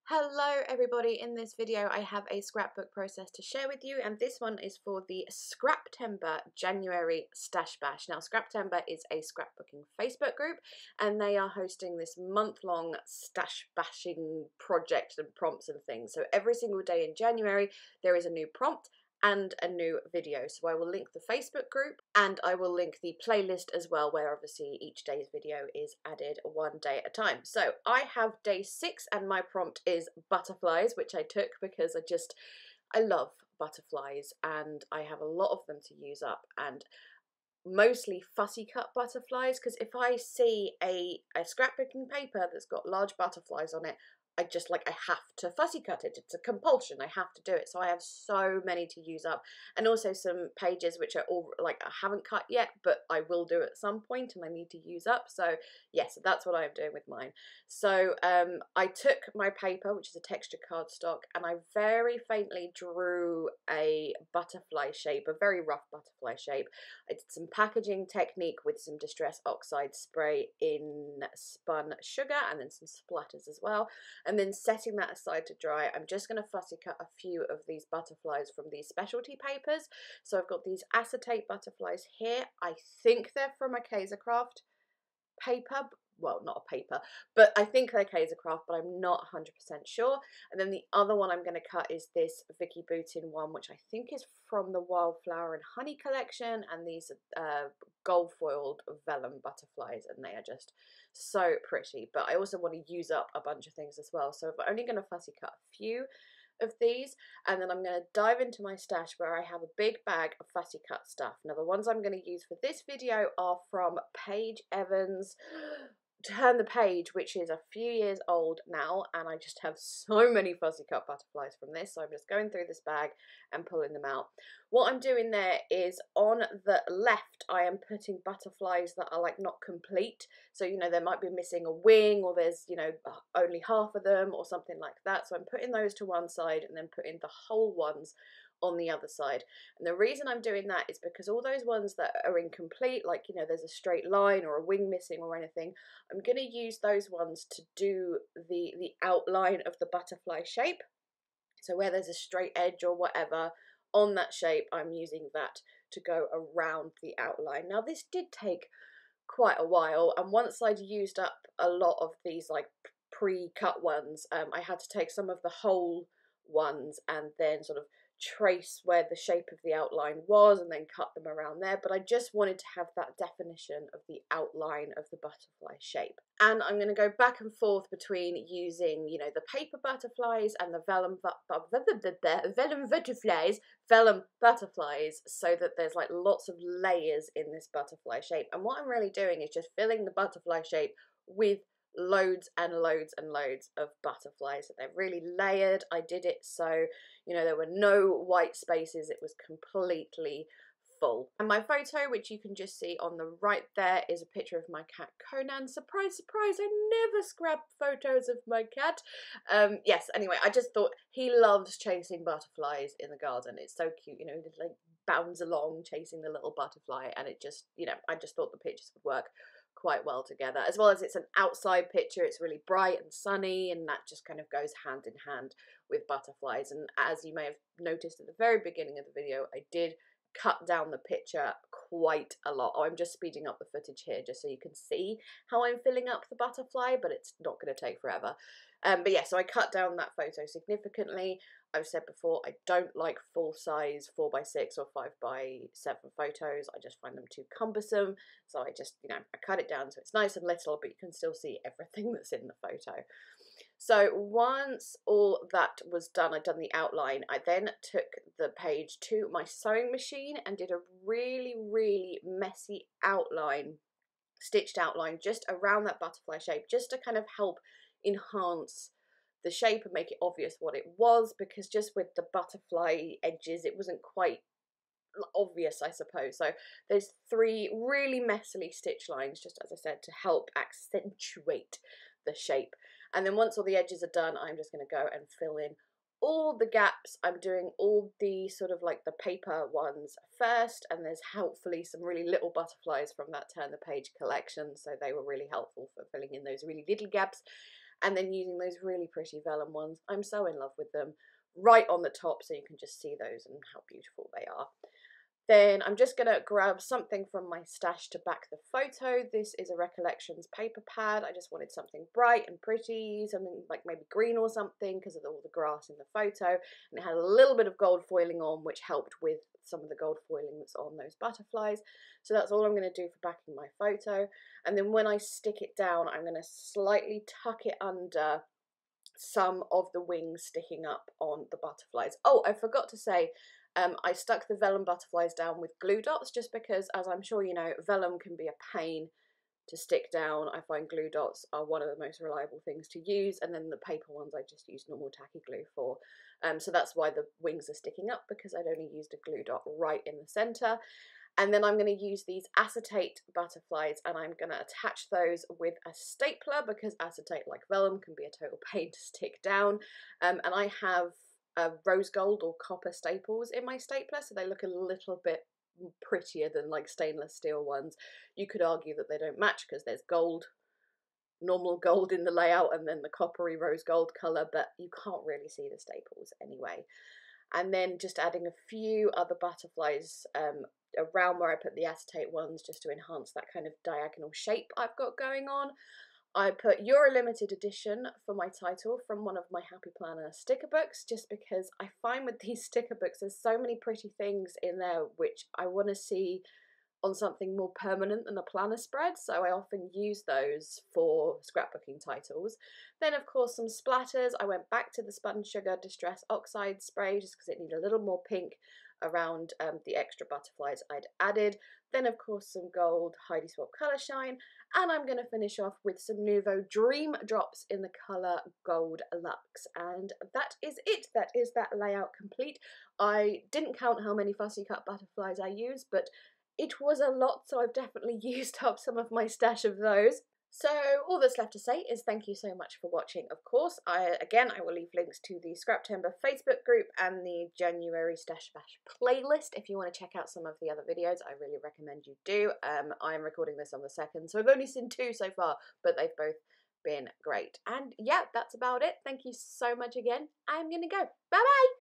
Hello everybody, in this video I have a scrapbook process to share with you, and this one is for the Scraptember January Stash Bash. Now Scraptember is a scrapbooking Facebook group and they are hosting this month-long stash bashing project and prompts and things. So every single day in January there is a new prompt and a new video. So I will link the Facebook group and I will link the playlist as well, where obviously each day's video is added one day at a time. So I have day 6 and my prompt is butterflies, which I took because I love butterflies and I have a lot of them to use up, and mostly fussy cut butterflies, because if I see a scrapbooking paper that's got large butterflies on it, I have to fussy cut it. It's a compulsion. I have to do it. So I have so many to use up, and also some pages which are all I haven't cut yet, but I will do at some point and I need to use up. So yes, that's what I'm doing with mine. So I took my paper, which is a texture cardstock, and I very faintly drew a butterfly shape, a very rough butterfly shape. I did some packaging technique with some Distress Oxide spray in spun sugar and then some splatters as well. And then setting that aside to dry, I'm just going to fussy cut a few of these butterflies from these specialty papers. So I've got these acetate butterflies here. I think they're from a Craft paper. Well, not a paper, but I think they're Craft, but I'm not 100% sure. And then the other one I'm going to cut is this Vicky Boutin one, which I think is from the Wildflower and Honey collection, and these gold foiled vellum butterflies, and they are just so pretty. But I also want to use up a bunch of things as well, so I'm only going to fussy cut a few of these, and then I'm going to dive into my stash where I have a big bag of fussy cut stuff. Now the ones I'm going to use for this video are from Paige Evans' Turn the Page, which is a few years old now, and I just have so many fussy cut butterflies from this, so I'm just going through this bag and pulling them out. What I'm doing there is, on the left I am putting butterflies that are not complete, so there might be missing a wing, or there's only half of them or something like that, so I'm putting those to one side and then putting the whole ones on the other side. And the reason I'm doing that is because all those ones that are incomplete, there's a straight line or a wing missing or anything, I'm going to use those ones to do the outline of the butterfly shape. So where there's a straight edge or whatever on that shape, I'm using that to go around the outline. Now this did take quite a while, and once I'd used up a lot of these pre-cut ones, I had to take some of the whole ones and then sort of trace where the shape of the outline was and then cut them around there. But I just wanted to have that definition of the outline of the butterfly shape. And I'm going to go back and forth between using the paper butterflies and the vellum butterflies, so that there's lots of layers in this butterfly shape. And what I'm really doing is just filling the butterfly shape with loads and loads and loads of butterflies. They're really layered. I did it so there were no white spaces, it was completely full. And my photo, which you can just see on the right there, is a picture of my cat Conan. Surprise, surprise, I never scrap photos of my cat. Yes, anyway, I just thought he loves chasing butterflies in the garden. It's so cute, he just bounds along chasing the little butterfly, and it just, I just thought the pictures would work quite well together, as well as it's an outside picture. It's really bright and sunny, and that just kind of goes hand in hand with butterflies. And as you may have noticed at the very beginning of the video, I did cut down the picture quite a lot. I'm just speeding up the footage here just so you can see how I'm filling up the butterfly, but it's not going to take forever. But yeah, so I cut down that photo significantly. I've said before, I don't like full-size 4x6 or 5x7 photos. I just find them too cumbersome. So I just, I cut it down so it's nice and little, but you can still see everything that's in the photo. So once all that was done, I'd done the outline, I then took the page to my sewing machine and did a really, really messy outline, stitched outline, just around that butterfly shape, just to kind of help enhance the shape and make it obvious what it was, because just with the butterfly edges it wasn't quite obvious, I suppose. So there's 3 really messily stitch lines, just as I said, to help accentuate the shape. And then once all the edges are done, I'm just going to go and fill in all the gaps. I'm doing all the sort of the paper ones first, and there's helpfully some really little butterflies from that Turn the Page collection, so they were really helpful for filling in those really little gaps. and then using those really pretty vellum ones. I'm so in love with them. Right on the top, so you can just see those and how beautiful they are. Then I'm just going to grab something from my stash to back the photo. This is a Recollections paper pad. I just wanted something bright and pretty, something like maybe green or something because of all the grass in the photo. And it had a little bit of gold foiling on, which helped with some of the gold foiling that's on those butterflies. So that's all I'm going to do for backing my photo. And then when I stick it down, I'm going to slightly tuck it under some of the wings sticking up on the butterflies. Oh, I forgot to say, I stuck the vellum butterflies down with glue dots just because, as I'm sure you know, vellum can be a pain to stick down. I find glue dots are one of the most reliable things to use, and then the paper ones I just use normal tacky glue for. So that's why the wings are sticking up, because I'd only used a glue dot right in the centre. And then I'm going to use these acetate butterflies, and I'm going to attach those with a stapler because acetate, like vellum, can be a total pain to stick down. And I have rose gold or copper staples in my stapler, so they look a little bit prettier than like stainless steel ones. You could argue that they don't match because there's gold, normal gold in the layout, and then the coppery rose gold colour, but you can't really see the staples anyway. And then just adding a few other butterflies around where I put the acetate ones, just to enhance that kind of diagonal shape I've got going on. I put "You're a Limited Edition" for my title from one of my Happy Planner sticker books, just because I find with these sticker books there's so many pretty things in there which I want to see on something more permanent than a planner spread, so I often use those for scrapbooking titles. Then of course some splatters. I went back to the Spun Sugar Distress Oxide spray just because it needed a little more pink around the extra butterflies I'd added. Then of course some gold Heidi Swap Colour Shine, and I'm going to finish off with some Nouveau Dream Drops in the colour Gold Luxe. And that is it. That is that layout complete. I didn't count how many fussy cut butterflies I used, but it was a lot, so I've definitely used up some of my stash of those. So all that's left to say is thank you so much for watching, of course. I will leave links to the Scraptember Facebook group and the January Stash Bash playlist if you want to check out some of the other videos. I really recommend you do. I'm recording this on the 2nd, so I've only seen 2 so far, but they've both been great. And yeah, that's about it. Thank you so much again. I'm gonna go. Bye bye!